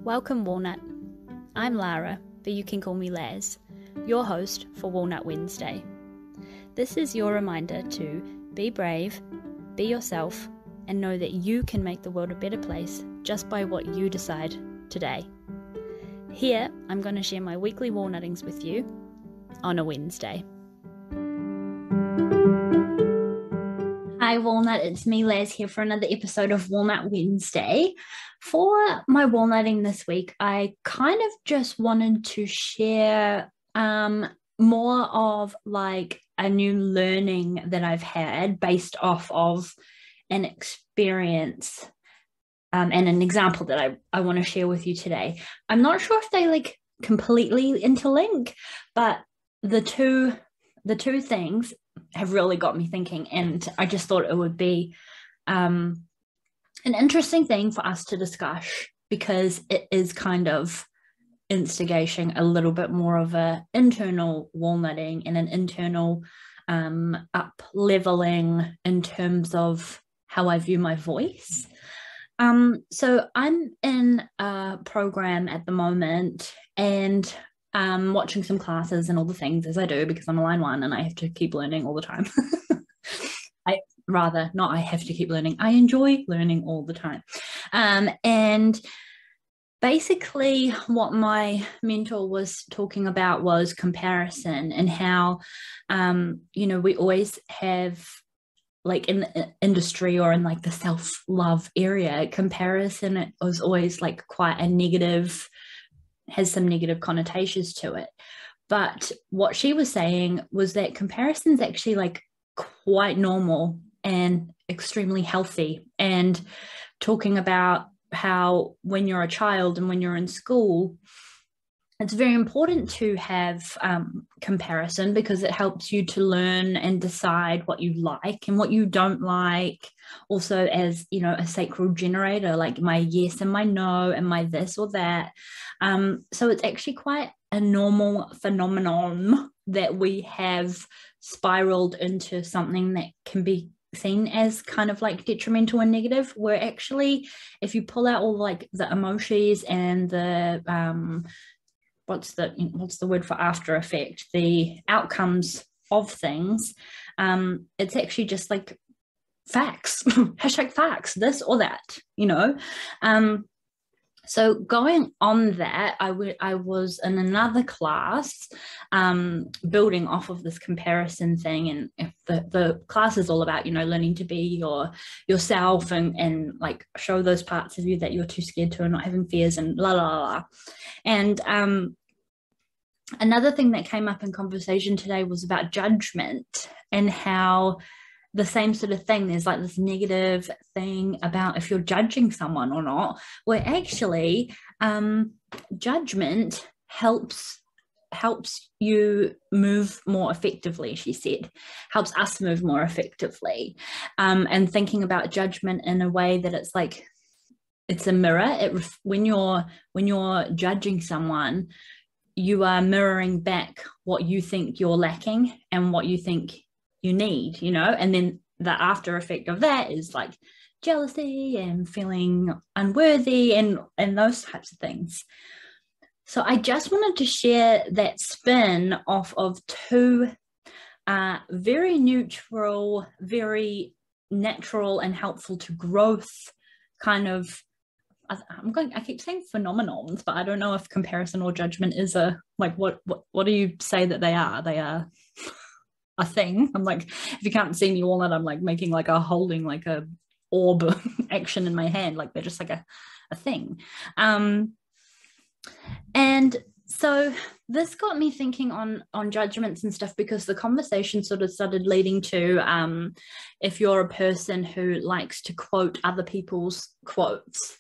Welcome, Walnut. I'm Lara, but you can call me Laz, your host for Walnut Wednesday. This is your reminder to be brave, be yourself, and know that you can make the world a better place just by what you decide today. Here, I'm going to share my weekly walnuttings with you on a Wednesday. Hi Walnut, it's me Laz here for another episode of Walnut Wednesday. For my walnutting this week, I kind of just wanted to share more of like a new learning that I've had based off of an experience and an example that I want to share with you today. I'm not sure if they like completely interlink, but the two things have really got me thinking, and I just thought it would be an interesting thing for us to discuss, because it is kind of instigating a little bit more of a internal walnutting and an internal up leveling in terms of how I view my voice. So I'm in a program at the moment, and watching some classes and all the things as I do, because I'm a line one and I have to keep learning all the time. I have to keep learning. I enjoy learning all the time. And basically what my mentor was talking about was comparison, and how, we always have, like in the industry or in like the self-love area, comparison was always like quite a negative, has some negative connotations to it. But what she was saying was that comparison is actually like quite normal and extremely healthy, and talking about how when you're a child and when you're in school, it's very important to have comparison, because it helps you to learn and decide what you like and what you don't like. Also, as a sacral generator, like my yes and my no and my this or that. So it's actually quite a normal phenomenon that we have spiraled into something that can be seen as kind of like detrimental and negative, where actually, if you pull out all like the emojis and the what's the word for after effect, the outcomes of things, it's actually just like facts. Hashtag facts, this or that, so going on that, I was in another class, building off of this comparison thing, and if the class is all about learning to be yourself and like show those parts of you that you're too scared to and not having fears and la la la. And another thing that came up in conversation today was about judgment, and how the same sort of thing, there's like this negative thing about if you're judging someone or not, where actually judgment helps you move more effectively, she said, helps us move more effectively, and thinking about judgment in a way that it's like it's a mirror. When you're judging someone, you are mirroring back what you think you're lacking and what you think you need, and then the after effect of that is like jealousy and feeling unworthy and those types of things. So I just wanted to share that spin off of two very neutral, very natural and helpful to growth kind of, I keep saying phenomenons, but I don't know if comparison or judgment is a, like, what do you say that they are? They are a thing. I'm like, if you can't see me, Walnut, I'm like making like a holding like a orb action in my hand, like they're just like a thing. And so this got me thinking on judgments and stuff, because the conversation sort of started leading to if you're a person who likes to quote other people's quotes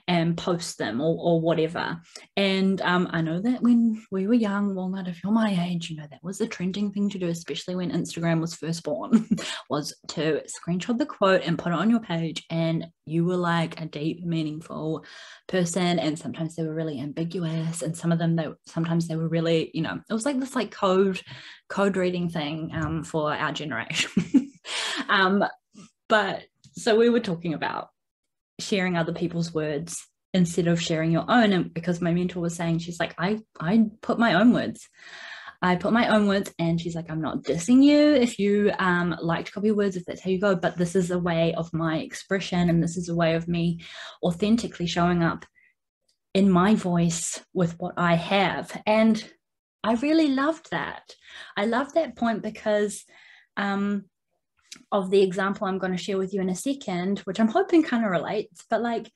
and post them or whatever. And I know that when we were young, Walnut, if you're my age, that was the trending thing to do, especially when Instagram was first born, was to screenshot the quote and put it on your page, and you were like a deep, meaningful person. And sometimes they were really ambiguous, and some of them sometimes they were really, it was like this like code reading thing for our generation. But so we were talking about sharing other people's words instead of sharing your own. And because my mentor was saying, she's like, I put my own words. I put my own words, and she's like, I'm not dissing you if you like to copy words, if that's how you go, but this is a way of my expression, and this is a way of me authentically showing up in my voice with what I have. And I really loved that. I loved that point because of the example I'm going to share with you in a second, which I'm hoping kind of relates. But like,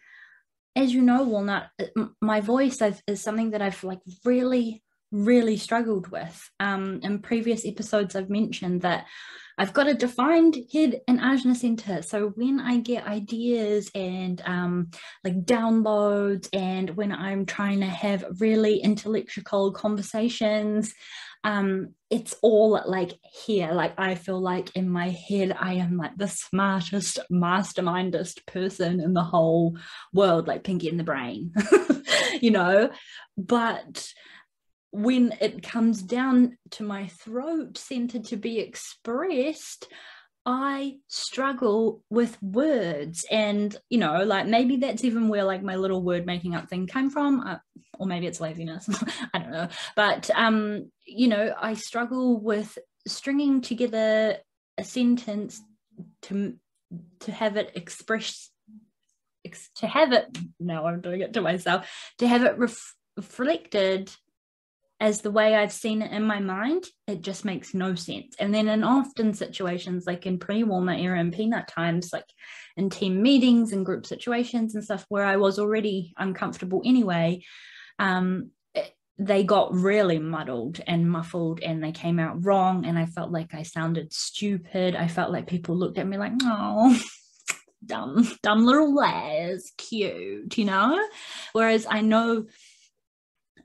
as you know, Walnut, my voice is something that I've like really struggled with. In previous episodes, I've mentioned that I've got a defined head and ajna center. So when I get ideas and like downloads, and when I'm trying to have really intellectual conversations, it's all like here. Like I feel like in my head, I am like the smartest, mastermindest person in the whole world, like Pinky in the Brain, you know, but when it comes down to my throat center to be expressed, I struggle with words. And, you know, like maybe that's even where like my little word making up thing came from, or maybe it's laziness. I don't know. But, you know, I struggle with stringing together a sentence to have it expressed, to have it, now I'm doing it to myself, to have it reflected as the way I've seen it in my mind. It just makes no sense. And then in often situations, like in pre-Walnut era and peanut times, like in team meetings and group situations and stuff where I was already uncomfortable anyway, they got really muddled and muffled, and they came out wrong, and I felt like I sounded stupid. I felt like people looked at me like, oh, dumb little Les, cute, you know? Whereas I know,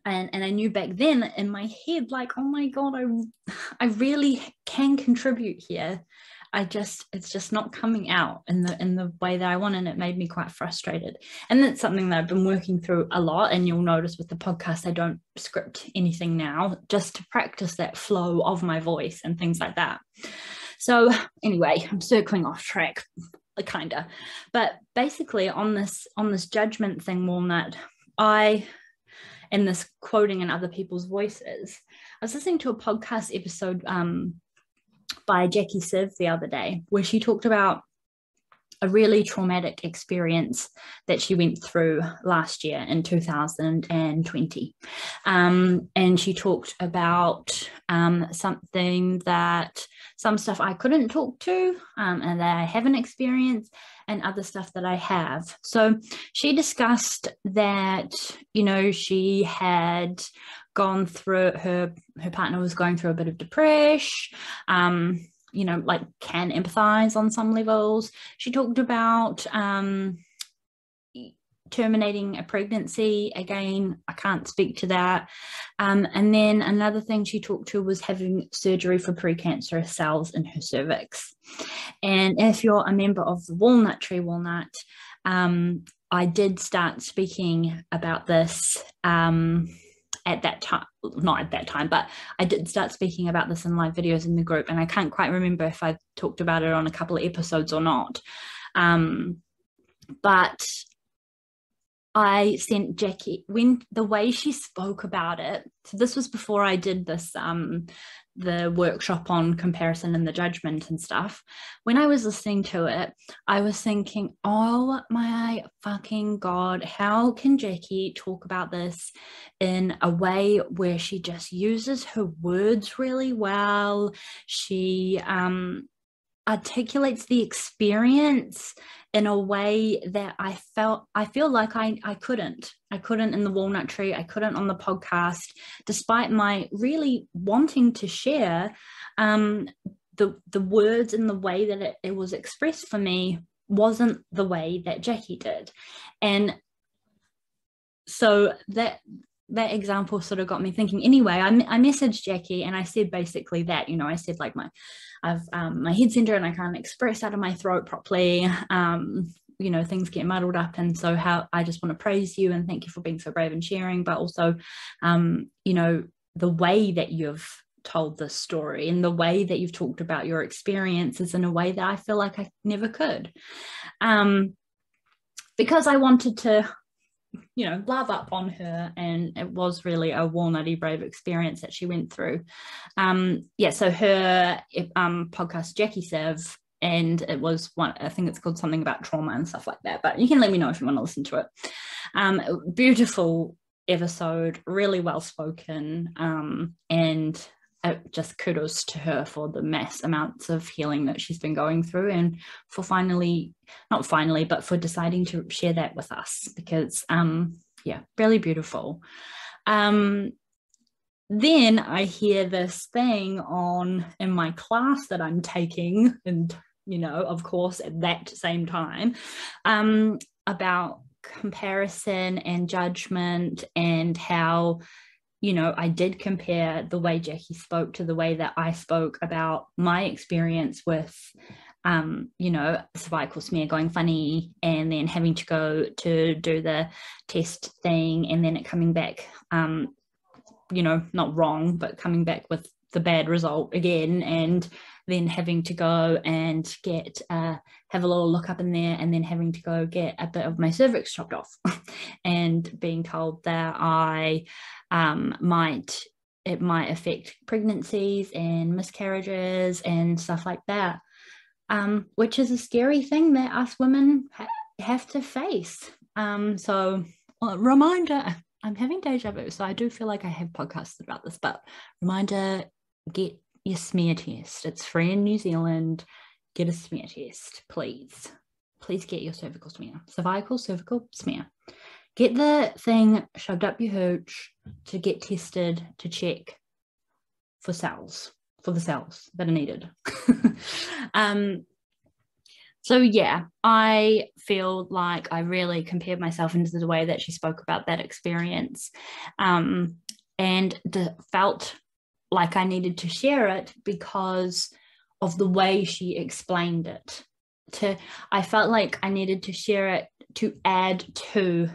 and I knew back then in my head, like, oh my God, I really can contribute here. It's just not coming out in the way that I want, and it made me quite frustrated. And that's something that I've been working through a lot. And you'll notice with the podcast, I don't script anything now, just to practice that flow of my voice and things like that. So anyway, I'm circling off track, kinda. But basically on this judgment thing, Walnut, and this quoting in other people's voices, I was listening to a podcast episode by Jackie Siv the other day, where she talked about a really traumatic experience that she went through last year in 2020. And she talked about some stuff I couldn't talk to, and that I haven't experienced, and other stuff that I have. So she discussed that, you know, she had gone through, her partner was going through a bit of depression, you know, like can empathize on some levels. She talked about terminating a pregnancy. Again, I can't speak to that. And then another thing she talked to was having surgery for precancerous cells in her cervix. And if you're a member of the Walnut Tree Walnut, I did start speaking about this at that time, not at that time, but I did start speaking about this in live videos in the group, and I can't quite remember if I talked about it on a couple of episodes or not. But I sent Jackie, when the way she spoke about it, so this was before I did this, the workshop on comparison and the judgment and stuff. When I was listening to it, I was thinking, oh my fucking God, how can Jackie talk about this in a way where she just uses her words really well? She articulates the experience in a way that I feel like I couldn't in the Walnut Tree. I couldn't on the podcast, despite my really wanting to share. The words and the way that it was expressed for me wasn't the way that Jackie did. And so that example sort of got me thinking. Anyway, I messaged Jackie, and I said basically that, you know, I said like I've my head center and I can't express out of my throat properly. You know, things get muddled up, and so how I just want to praise you and thank you for being so brave and sharing, but also you know, the way that you've told this story and the way that you've talked about your experiences in a way that I feel like I never could, because I wanted to love up on her, and it was really a walnutty brave experience that she went through. So her podcast, Jackie Siv, and it was one, I think it's called something about trauma and stuff like that, but you can let me know if you want to listen to it. Beautiful episode, really well spoken, and just kudos to her for the mass amounts of healing that she's been going through, and for for deciding to share that with us, because really beautiful. Then I hear this thing in my class that I'm taking, and of course at that same time, about comparison and judgment, and how I did compare the way Jackie spoke to the way that I spoke about my experience with, cervical smear going funny, and then having to go to do the test thing, and then it coming back, not wrong, but coming back with the bad result again, and then having to go and get have a little look up in there, and then having to go get a bit of my cervix chopped off and being told that it might affect pregnancies and miscarriages and stuff like that, which is a scary thing that us women have to face. Reminder, I'm having deja vu, so I do feel like I have podcasted about this, but reminder, get your smear test. It's free in New Zealand. Get a smear test, please. Please get your cervical cervical smear. Get the thing shoved up your hooch to get tested to check for the cells that are needed. I feel like I really compared myself into the way that she spoke about that experience, and felt like I needed to share it because of the way she explained it. I felt like I needed to share it to add to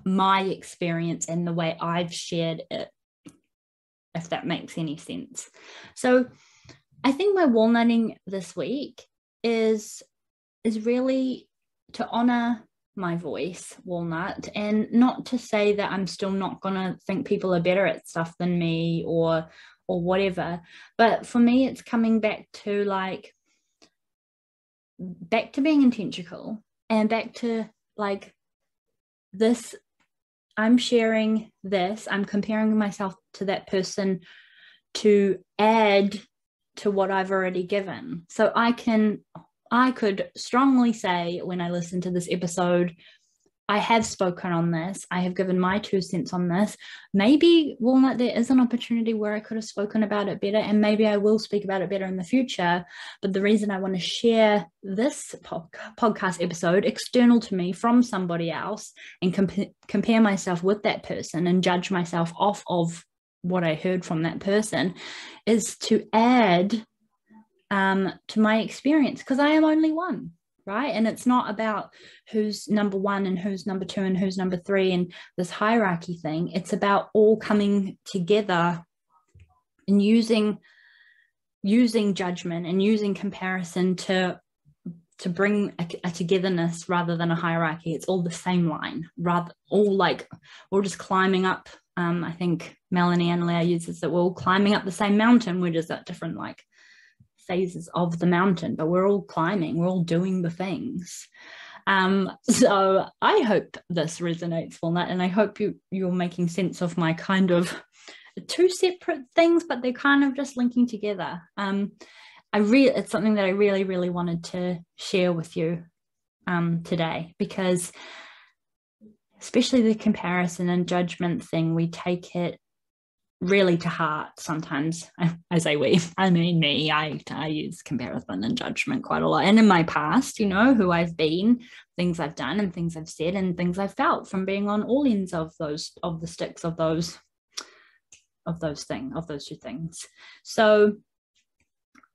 my experience and the way I've shared it, if that makes any sense. So I think my walnutting this week is really to honor my voice, walnut, and not to say that I'm still not gonna think people are better at stuff than me or whatever, but for me it's coming back to being intentional, and back to this. I'm sharing this, I'm comparing myself to that person to add to what I've already given. So I could strongly say, when I listen to this episode, I have spoken on this. I have given my 2 cents on this. Maybe, Walnut, there is an opportunity where I could have spoken about it better, and maybe I will speak about it better in the future. But the reason I want to share this podcast episode external to me from somebody else, and compare myself with that person and judge myself off of what I heard from that person, is to add to my experience, because I am only one, right? And it's not about who's number 1 and who's number 2 and who's number 3 and this hierarchy thing. It's about all coming together and using judgment and using comparison to bring a togetherness rather than a hierarchy. It's all the same line, we're just climbing up. I think Melanie and Leah uses that we're all climbing up the same mountain. We're just at different phases of the mountain, but we're all climbing, we're all doing the things. So I hope this resonates, Walnut, and I hope you're making sense of my kind of 2 separate things, but they're kind of just linking together. It's something that I really, really wanted to share with you today, because especially the comparison and judgment thing, we take it really to heart sometimes. I say we, I mean me. I use comparison and judgment quite a lot, and in my past, who I've been, things I've done and things I've said and things I've felt from being on all ends of the sticks of those 2 things. So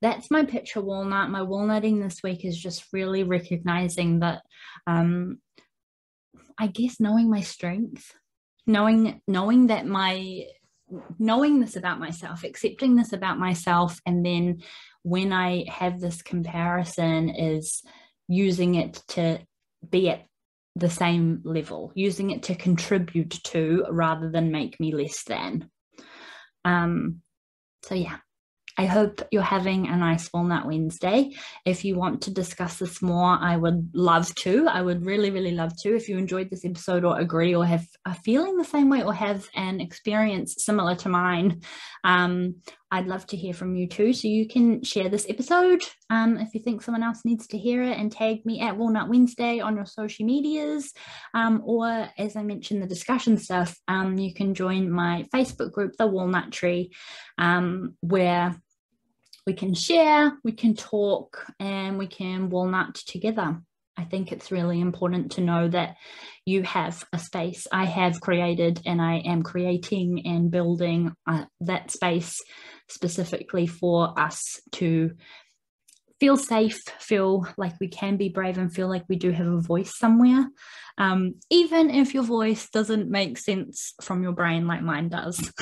that's my picture, Walnut. My walnutting this week is just really recognizing that, I guess, knowing my strength, knowing this about myself, accepting this about myself, and then when I have this comparison, is using it to be at the same level, using it to contribute to rather than make me less than. So yeah, I hope you're having a nice Walnut Wednesday. If you want to discuss this more, I would love to. I would really, really love to. If you enjoyed this episode or agree or are feeling the same way or have an experience similar to mine, I'd love to hear from you too. So you can share this episode if you think someone else needs to hear it, and tag me at Walnut Wednesday on your social medias. Or as I mentioned, the discussion stuff, you can join my Facebook group, The Walnut Tree, where we can share, we can talk, and we can walnut together. I think it's really important to know that you have a space I have created, and I am creating and building that space specifically for us to feel safe, feel like we can be brave, and feel like we do have a voice somewhere. Even if your voice doesn't make sense from your brain like mine does.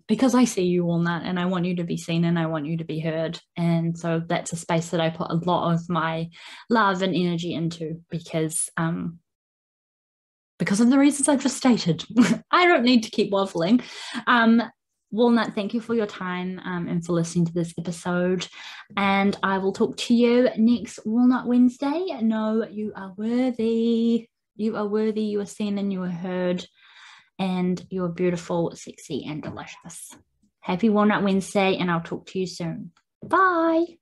Because I see you, Walnut, and I want you to be seen and I want you to be heard. And so that's a space that I put a lot of my love and energy into, because of the reasons I just stated. I don't need to keep waffling. Walnut, thank you for your time and for listening to this episode. And I will talk to you next Walnut Wednesday. Know you are worthy. You are worthy. You are seen and you are heard. And you're beautiful, sexy, and delicious. Happy Walnut Wednesday, and I'll talk to you soon. Bye.